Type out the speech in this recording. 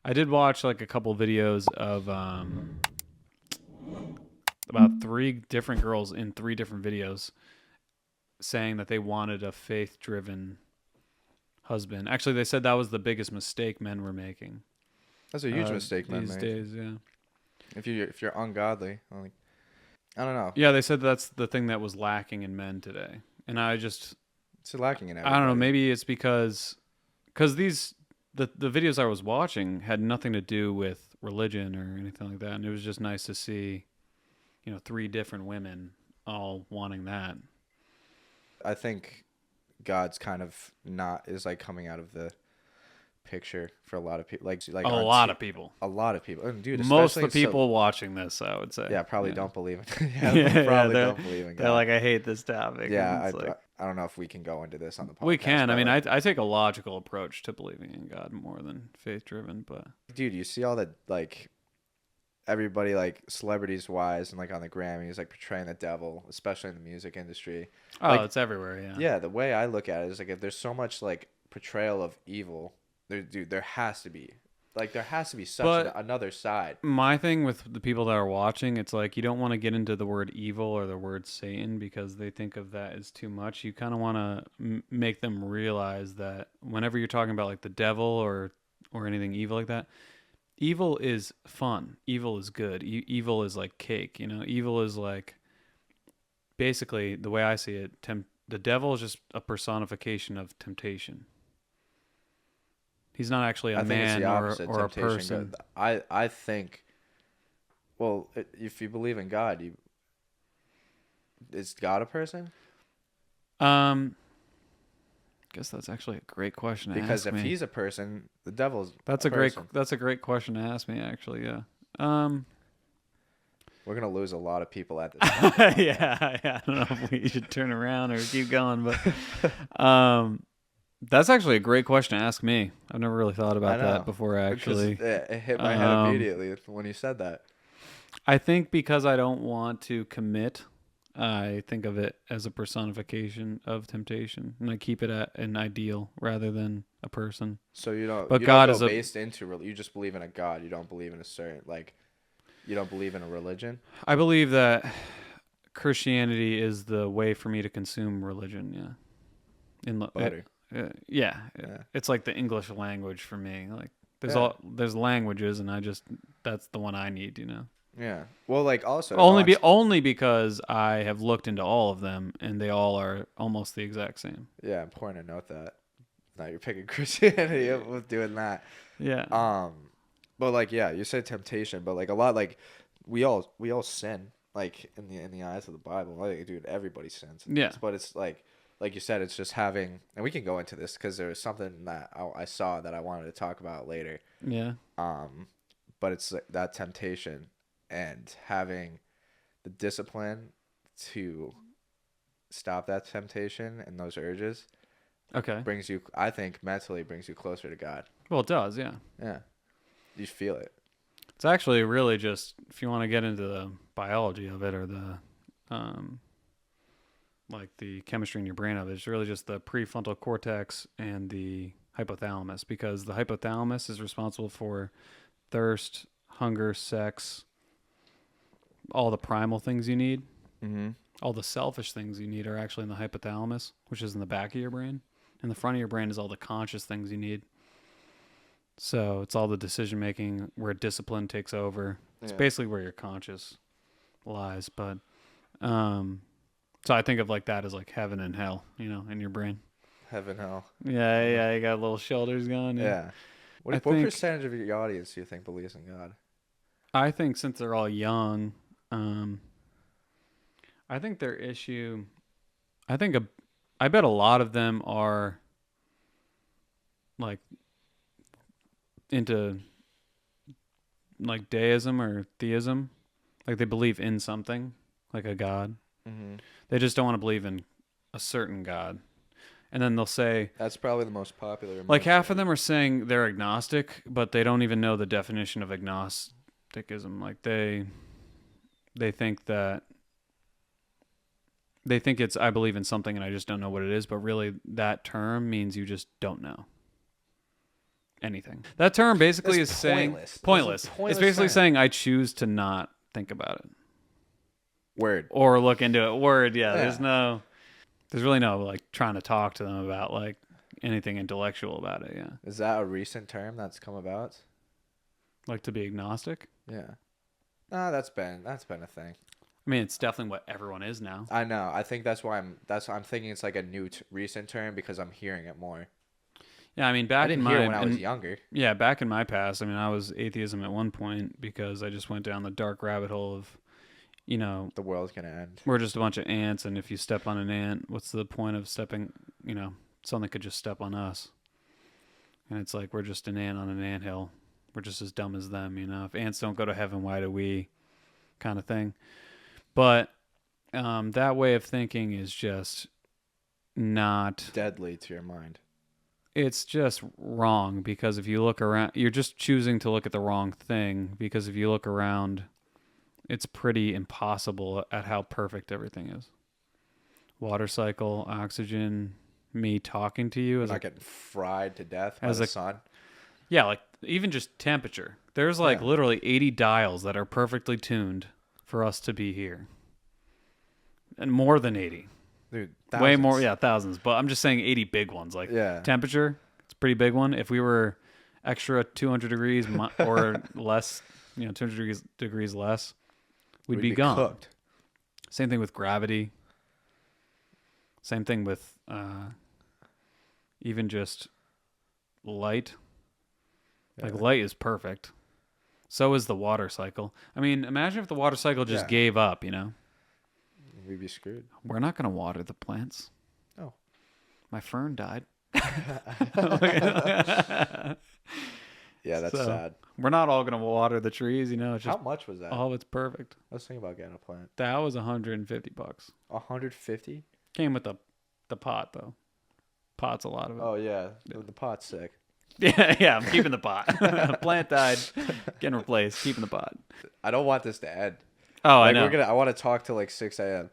I did watch like a couple videos of about 3 different girls in 3 different videos saying that they wanted a faith-driven husband. Actually, they said that was the biggest mistake men were making. That's a huge mistake, man. These days, yeah. If you're ungodly, like, I don't know. Yeah, they said that's the thing that was lacking in men today, and It's lacking in everybody. I don't know. Maybe it's because these the videos I was watching had nothing to do with religion or anything like that, and it was just nice to see, 3 different women all wanting that. I think God's kind of is like coming out of the picture for a lot of people. Like a lot of people. A lot of people. And dude, most of the people watching this, I would say. Yeah, probably don't believe it. Don't believe in God. They're like, I hate this topic. Yeah, I don't know if we can go into this on the podcast. We can. I mean, I take a logical approach to believing in God more than faith-driven, but dude, you see all that, like, everybody, like, celebrities wise and like on the Grammys, like, portraying the devil, especially in the music industry. Oh, like, it's everywhere. Yeah. Yeah, the way I look at it is like, if there's so much like portrayal of evil, there has to be such another side. My thing with the people that are watching, it's like you don't want to get into the word evil or the word Satan because they think of that as too much. You kind of want to make them realize that whenever you're talking about like the devil or anything evil like that, evil is fun. Evil is good. Evil is like cake. Evil is like, basically, the way I see it, the devil is just a personification of temptation. He's not actually a man or a person. I think, well, if you believe in God, is God a person? Guess that's actually a great question to because ask if me. He's a person, the devil's that's a person. That's a great question to ask me, actually. Yeah. We're gonna lose a lot of people at this point. Yeah. I don't know if we should turn around or keep going, but that's actually a great question to ask me. I've never really thought about that before, actually. It hit my head immediately when you said that. I think because I don't want to commit, I think of it as a personification of temptation, and I keep it at an ideal rather than a person. So you don't. But you God don't is based into. You just believe in a God. You don't believe in a certain You don't believe in a religion. I believe that Christianity is the way for me to consume religion. Yeah. Yeah. It's like the English language for me. Like there's languages, and that's the one I need. Yeah. Well, like also only because I have looked into all of them, and they all are almost the exact same. Yeah, important to note that. Now you're picking Christianity with doing that. Yeah. But like, yeah, you said temptation, but like a lot, like we all sin, like in the eyes of the Bible. Like, dude, everybody sins. Yeah. But it's like you said, it's just having, and we can go into this because there was something that I saw that I wanted to talk about later. Yeah. But it's like that temptation and having the discipline to stop that temptation and those urges. Okay. I think mentally brings you closer to God. Well, it does. Yeah. Yeah. You feel it. It's actually really just, if you want to get into the biology of it or the like the chemistry in your brain of it, it's really just the prefrontal cortex and the hypothalamus, because the hypothalamus is responsible for thirst, hunger, sex, all the primal things you need. Mm-hmm. All the selfish things you need are actually in the hypothalamus, which is in the back of your brain. In the front of your brain is all the conscious things you need. So it's all the decision making where discipline takes over. It's basically where your conscious lies. But so I think of like that as like heaven and hell, in your brain. Heaven, hell. Yeah. You got little shoulders going. Yeah. What percentage of your audience do you think believes in God? I think since they're all young, I think their issue. I bet a lot of them are like into like deism or theism, like they believe in something, like a God. Mm-hmm. They just don't want to believe in a certain God. And then they'll say that's probably the most popular. Like half of them are saying they're agnostic, but they don't even know the definition of agnosticism. Like they think it's I believe in something and I just don't know what it is, but really that term means you just don't know. anything. That term basically That's is saying pointless. Those are pointless. It's pointless basically terms. saying I choose to not think about it Word. or look into it. Word, yeah. Yeah. There's really no like trying to talk to them about like anything intellectual about it. Yeah, Is that a recent term that's come about? like to be agnostic. Yeah. Nah, that's been a thing. I mean, it's definitely what everyone is now. I know. I think that's why I'm thinking it's like a new recent term because I'm hearing it more. Yeah, I mean, I didn't hear it when I was younger. Yeah, back in my past, I mean, I was atheism at one point because I just went down the dark rabbit hole of, The world's gonna end. we're just a bunch of ants, and if you step on an ant, what's the point of stepping, something could just step on us. And it's like, we're just an ant on an anthill. We're just as dumb as them, If ants don't go to heaven, why do we? Kind of thing. But that way of thinking is just not... Deadly to your mind. It's just wrong because if you look around, you're just choosing to look at the wrong thing because if you look around, it's pretty impossible at how perfect everything is. Water cycle, oxygen, me talking to you. We're not getting fried to death by as the a- sun. Yeah, like even just temperature. There's like Yeah. literally 80 dials that are perfectly tuned for us to be here. And more than 80. Dude, Way more, thousands. yeah, thousands. But I'm just saying 80 big ones. Like Yeah. temperature, it's a pretty big one. If we were extra 200 degrees or less, 200 degrees less, we'd be gone. Cooked. Same thing with gravity. Same thing with even just light. Like Yeah. light is perfect. So is the water cycle. I mean, imagine if the water cycle just Yeah. gave up, We'd be screwed. We're not going to water the plants. Oh. My fern died. Yeah, that's So, sad. We're not all going to water the trees, It's How just much was that? all of it's perfect. I was thinking about getting a plant. That was $150. 150? Came with the pot though. Pot's a lot of it. Oh yeah, the pot's sick. Yeah, I'm keeping the pot. Plant died, getting replaced. Keeping the pot. I don't want this to end. Oh, I Like know. I want to talk till like 6 a.m.